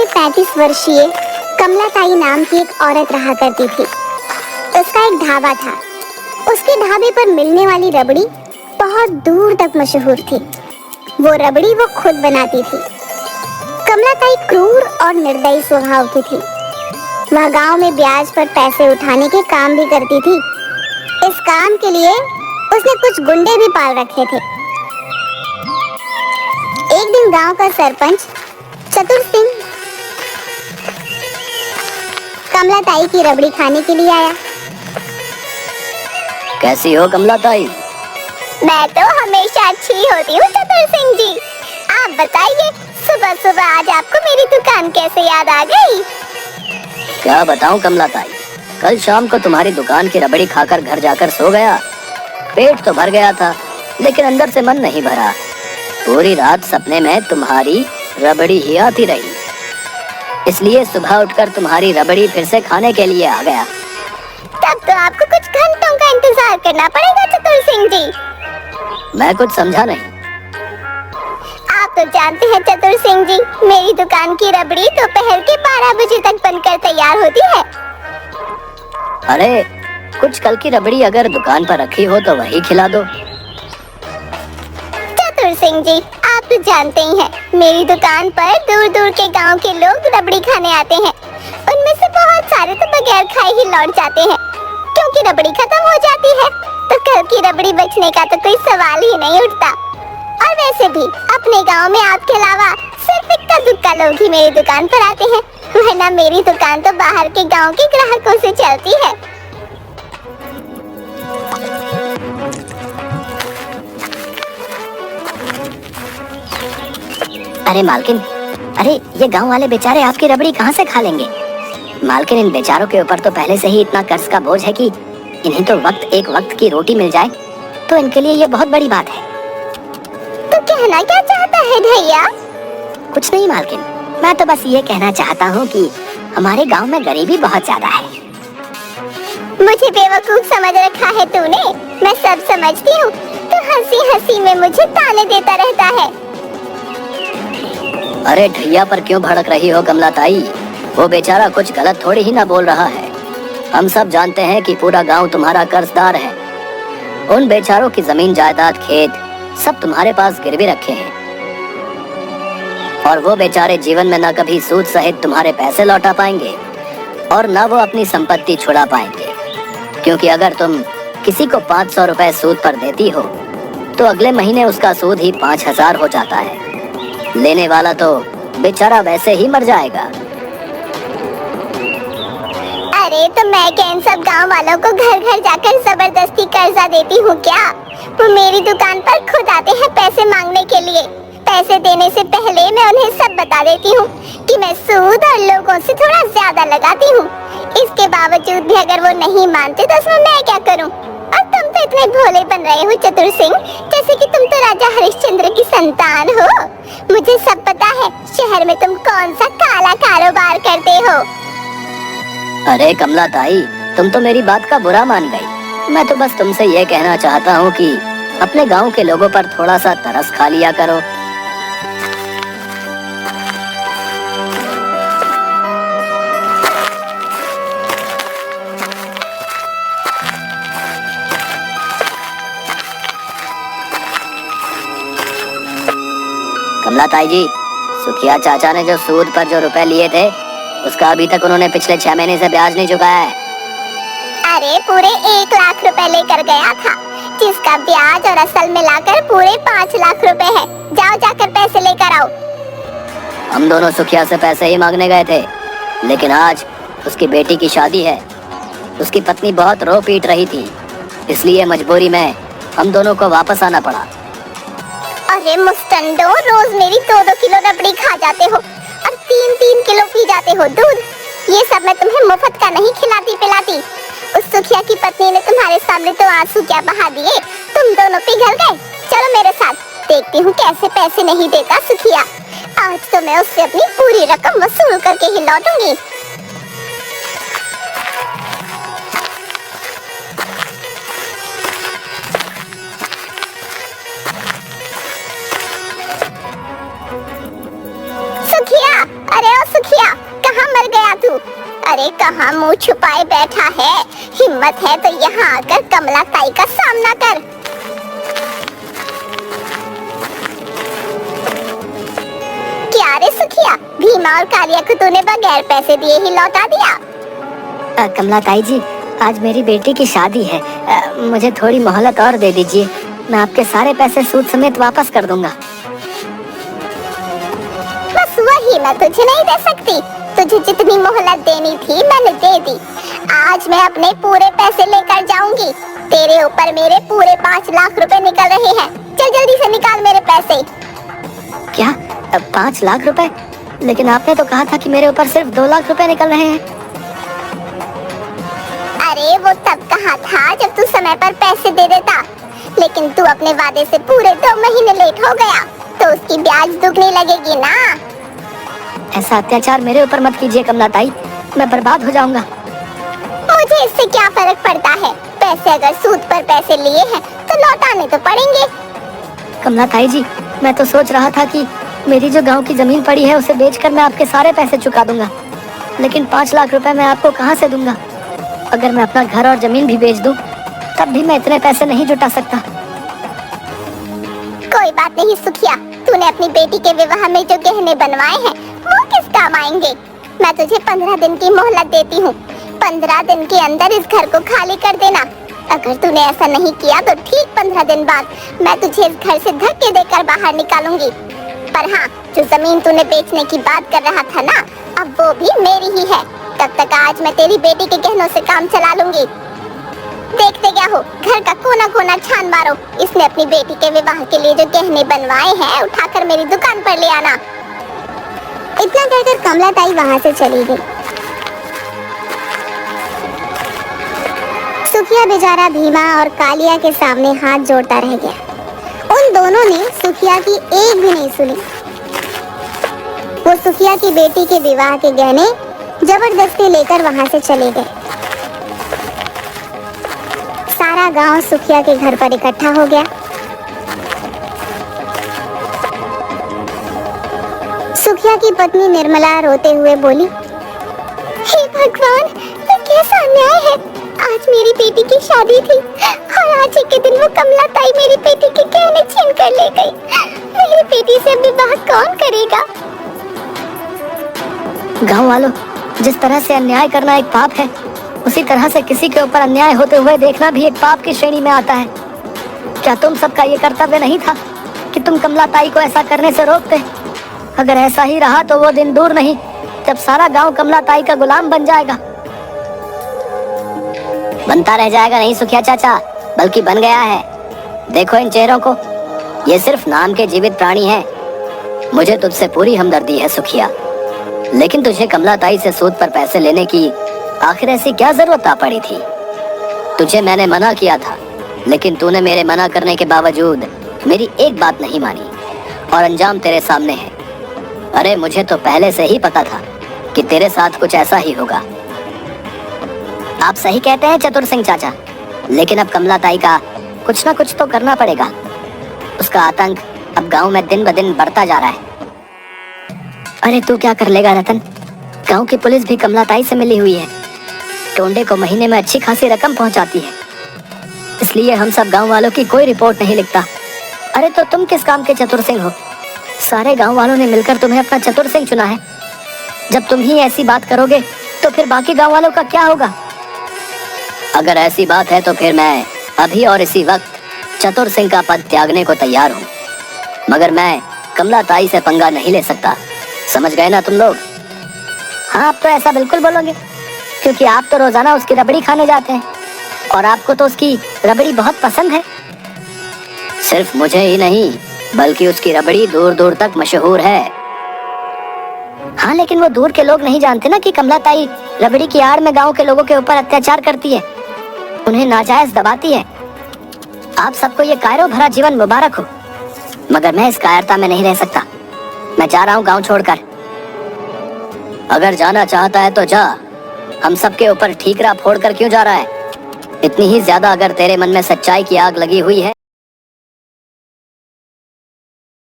35 वर्षीय कमला ताई नाम की एक औरत रहा करती थी। उसका एक ढाबा था। उसके ढाबे पर मिलने वाली रबड़ी बहुत दूर तक मशहूर थी। वो रबड़ी वो खुद बनाती थी। कमला ताई क्रूर और निर्दयी स्वभाव की थी। वह गांव में ब्याज पर पैसे उठाने के काम भी करती थी। इस काम के लिए उसने कुछ गुंडे भी पाल रखे थे। एक दिन गांव का सरपंच चतुर सिंह कमला ताई की रबड़ी खाने के लिए आया। कैसी हो कमला ताई? मैं तो हमेशा अच्छी होती हूँ चतुर सिंह जी। आप बताइए, सुबह सुबह आज आपको मेरी दुकान कैसे याद आ गई? क्या बताऊं कमला ताई, कल शाम को तुम्हारी दुकान की रबड़ी खाकर घर जाकर सो गया। पेट तो भर गया था, लेकिन अंदर से मन नहीं भरा। पूरी रात सपने में तुम्हारी रबड़ी ही आती रही। इसलिए सुबह उठकर तुम्हारी रबड़ी फिर से खाने के लिए आ गया। तब तो आपको कुछ घंटों का इंतजार करना पड़ेगा चतुर सिंह जी। मैं कुछ समझा नहीं। आप तो जानते हैं चतुर सिंह जी, मेरी दुकान की रबड़ी दोपहर के 12 बजे तक बनकर तैयार होती है। अरे कुछ कल की रबड़ी अगर दुकान पर रखी हो तो वही खिला दो। चतुर सिंह जी, आप तो जानते ही हैं, मेरी दुकान पर दूर दूर के गांव के लोग रबड़ी खाने आते हैं। उनमें से बहुत सारे तो बगैर खाए ही लौट जाते हैं, क्योंकि रबड़ी खत्म हो जाती है। तो कल की रबड़ी बचने का तो कोई सवाल ही नहीं उठता। और वैसे भी अपने गांव में आपके अलावा सिर्फ इक्का दुक्का लोग ही मेरी दुकान पर आते हैं, वरना मेरी दुकान तो बाहर के गांव के ग्राहकों से चलती है। अरे मालकिन, अरे ये गांव वाले बेचारे आपकी रबड़ी कहाँ से खा लेंगे? मालकिन, इन बेचारों के ऊपर तो पहले से ही इतना कर्ज का बोझ है कि इन्हें तो एक वक्त की रोटी मिल जाए तो इनके लिए ये बहुत बड़ी बात है। तो कहना क्या चाहता है भैया? कुछ नहीं मालकिन, मैं तो बस ये कहना चाहता हूँ कि हमारे गांव में गरीबी बहुत ज्यादा है। मुझे बेवकूफ समझ रखा है तूने? मैं सब समझती हूँ। तू हंसी हंसी में मुझे ताने देता रहता है। अरे ढैया पर क्यों भड़क रही हो कमला ताई? वो बेचारा कुछ गलत थोड़ी ही ना बोल रहा है। हम सब जानते हैं कि पूरा गांव तुम्हारा कर्जदार है। उन बेचारों की जमीन जायदाद खेत सब तुम्हारे पास गिरवी रखे हैं, और वो बेचारे जीवन में ना कभी सूद सहित तुम्हारे पैसे लौटा पाएंगे और ना वो अपनी संपत्ति छुड़ा पाएंगे। क्योंकि अगर तुम किसी को 500 रुपए सूद पर देती हो तो अगले महीने उसका सूद ही 5000 हो जाता है। लेने वाला तो बेचारा वैसे ही मर जाएगा। अरे तो मैं क्या इन सब गांव वालों को घर घर जाकर जबरदस्ती कर्जा देती हूँ क्या? वो मेरी दुकान पर खुद आते हैं पैसे मांगने के लिए। पैसे देने से पहले मैं उन्हें सब बता देती हूँ कि मैं सूद और लोगों से थोड़ा ज्यादा लगाती हूँ। इसके बावजूद भी अगर वो नहीं मानते तो उसमें मैं क्या करूँ? और तुम तो इतने भोले बन रहे हो चतुर सिंह, जैसे कि तुम तो राजा हरिश्चंद्र की संतान हो। मुझे सब पता है शहर में तुम कौन सा काला कारोबार करते हो। अरे कमला ताई, तुम तो मेरी बात का बुरा मान गई। मैं तो बस तुमसे ये कहना चाहता हूँ कि अपने गांव के लोगों पर थोड़ा सा तरस खा लिया करो। कमला ताई जी, सुखिया चाचा ने जो सूद पर जो रुपए लिए थे उसका अभी तक उन्होंने पिछले 6 महीने से ब्याज नहीं चुकाया है। अरे पूरे 1 लाख रुपए लेकर गया था, जिसका ब्याज और असल मिलाकर पूरे 5 लाख रुपए है। जाओ जाकर पैसे लेकर आओ। हम दोनों सुखिया से पैसे ही मांगने गए थे, लेकिन आज उसकी बेटी की शादी है। उसकी पत्नी बहुत रो पीट रही थी, इसलिए मजबूरी में हम दोनों को वापस आना पड़ा। अरे मुस्तंडो, रोज मेरी 2-2 किलो रबड़ी खा जाते हो और 3-3 किलो पी जाते हो दूध। ये सब मैं तुम्हें मुफ्त का नहीं खिलाती पिलाती। उस सुखिया की पत्नी ने तुम्हारे सामने तो आंसू क्या बहा दिए, तुम दोनों पिघल गए। चलो मेरे साथ, देखती हूँ कैसे पैसे नहीं देता सुखिया। आज तो मैं उससे अपनी पूरी रकम वसूल करके ही लौटूंगी। सुखिया, अरे ओ सुखिया, कहाँ मर गया तू? अरे कहाँ मुंह छुपाए बैठा है? हिम्मत है तो यहाँ आकर कमला ताई का सामना कर। क्या रे सुखिया, भीमा और कालिया को तूने बगैर पैसे दिए ही लौटा दिया? कमला ताई जी, आज मेरी बेटी की शादी है। मुझे थोड़ी मोहलत और दे दीजिए, मैं आपके सारे पैसे सूद समेत वापस कर दूंगा। बस वही मैं तुझे नहीं दे सकती। तुझे जितनी मोहलत देनी थी मैंने दे दी। आज मैं अपने पूरे पैसे लेकर जाऊंगी। तेरे ऊपर मेरे पूरे 5 लाख रुपए निकल रहे हैं। चल जल्दी से निकाल मेरे पैसे। क्या 5 लाख रुपए? लेकिन आपने तो कहा था कि मेरे ऊपर सिर्फ 2 लाख रुपए निकल रहे हैं। अरे वो तब कहा था जब तू समय पर पैसे दे देता, लेकिन तू अपने वादे से पूरे 2 महीने लेट हो गया, तो उसकी ब्याज दुगनी लगेगी ना। ऐसा अत्याचार मेरे ऊपर मत कीजिए कमला ताई, मैं बर्बाद हो जाऊंगा। मुझे इससे क्या फर्क पड़ता है? पैसे अगर सूद पर पैसे लिए हैं तो लौटाने तो पड़ेंगे। कमला ताई जी, मैं तो सोच रहा था कि मेरी जो गांव की जमीन पड़ी है उसे बेचकर मैं आपके सारे पैसे चुका दूंगा, लेकिन 5 लाख रुपए मैं आपको कहां से दूंगा? अगर मैं अपना घर और जमीन भी बेच दूं, तब भी मैं इतने पैसे नहीं जुटा सकता। कोई बात नहीं सुखिया, तूने अपनी बेटी के विवाह में जो गहने बनवाए हैं वो किस काम आएंगे? मैं तुझे 15 दिन की मोहलत देती हूँ। 15 दिन के अंदर इस घर को खाली कर देना। अगर तूने ऐसा नहीं किया तो ठीक 15 दिन बाद मैं तुझे इस घर से धक्के देकर बाहर निकालूंगी। पर हाँ, जो जमीन तूने बेचने की बात कर रहा था ना, अब वो भी मेरी ही है। तब तक आज मैं तेरी बेटी के गहनों से काम चला लूंगी। देखते क्या हो, घर का कोना कोना छान मारो। इसने अपनी बेटी के विवाह के लिए जो गहने बनवाए हैं उठाकर मेरी दुकान पर ले आना। इतना कहकर कमला ताई वहाँ से चली गई। सुखिया बेचारा भीमा और कालिया के सामने हाथ जोड़ता रह गया। उन दोनों ने सुखिया की एक भी नहीं सुनी। वो सुखिया की बेटी के विवाह के गहने जबरदस्ती लेकर वहाँ से चले गए। सारा गांव सुखिया के घर पर इकट्ठा हो गया। सुखिया की पत्नी निर्मला रोते हुए बोली, हे भगवान, ये कैसा अन्याय है। आज मेरी बेटी की शादी थी और आज ही के दिन वो कमला ताई मेरी बेटी के गहने छीन कर ले गई। मेरी बेटी से विवाह कौन करेगा? गांव वालों, जिस तरह से अन्याय करना एक पाप है, उसी तरह से किसी के ऊपर अन्याय होते हुए देखना भी एक पाप की श्रेणी में आता है। क्या तुम सबका ये कर्तव्य नहीं था कि तुम कमला ताई को ऐसा करने से रोकते? अगर ऐसा ही रहा तो वो दिन दूर नहीं जब सारा गांव कमला ताई का गुलाम बन जाएगा। बनता रह जाएगा नहीं सुखिया चाचा, बल्कि बन गया है। देखो इन चेहरों को, ये सिर्फ नाम के जीवित प्राणी हैं। मुझे तुझसे पूरी हमदर्दी है सुखिया, लेकिन तुझे कमला ताई से सूद पर पैसे लेने की आखिर ऐसी क्या जरूरत आ पड़ी थी? तुझे मैंने मना किया था, लेकिन तूने मेरे मना करने के बावजूद मेरी एक बात नहीं मानी और अंजाम तेरे सामने है। अरे मुझे तो पहले से ही पता था कि तेरे साथ कुछ ऐसा ही होगा। आप सही कहते हैं चतुर सिंह चाचा, लेकिन अब कमला ताई का कुछ ना कुछ तो करना पड़ेगा। उसका आतंक अब गांव में दिन ब दिन बढ़ता जा रहा है। अरे तू क्या कर लेगा रतन, गांव की पुलिस भी कमला ताई से मिली हुई है। टोंडे को महीने में अच्छी खासी रकम पहुंचाती है, इसलिए हम सब गांव वालों की कोई रिपोर्ट नहीं लिखता। अरे तो तुम किस काम के चतुर सिंह हो? सारे गांव वालों ने मिलकर तुम्हें अपना चतुर सिंह चुना है। जब तुम ही ऐसी बात करोगे तो फिर बाकी गांव वालों का क्या होगा? अगर ऐसी बात है तो फिर मैं अभी और इसी वक्त चतुर सिंह का पद त्यागने को तैयार हूँ, मगर मैं कमला ताई से पंगा नहीं ले सकता। समझ गए ना तुम लोग? हाँ, आप तो ऐसा बिल्कुल बोलोगे, क्योंकि आप तो रोजाना उसकी रबड़ी खाने जाते हैं और आपको तो उसकी रबड़ी बहुत पसंद है। सिर्फ मुझे ही नहीं, बल्कि उसकी रबड़ी दूर दूर तक मशहूर है। हाँ, लेकिन वो दूर के लोग नहीं जानते ना कि कमला ताई रबड़ी की आड़ में गांव के लोगों के ऊपर अत्याचार करती है, उन्हें नाजायज दबाती है। आप सबको ये कायरों भरा जीवन मुबारक हो, मगर मैं इस कायरता में नहीं रह सकता। मैं जा रहा हूँ गांव छोड़कर। अगर जाना चाहता है तो जा, हम सबके ऊपर ठीकरा फोड़ कर क्यों जा रहा है? इतनी ही ज्यादा अगर तेरे मन में सच्चाई की आग लगी हुई है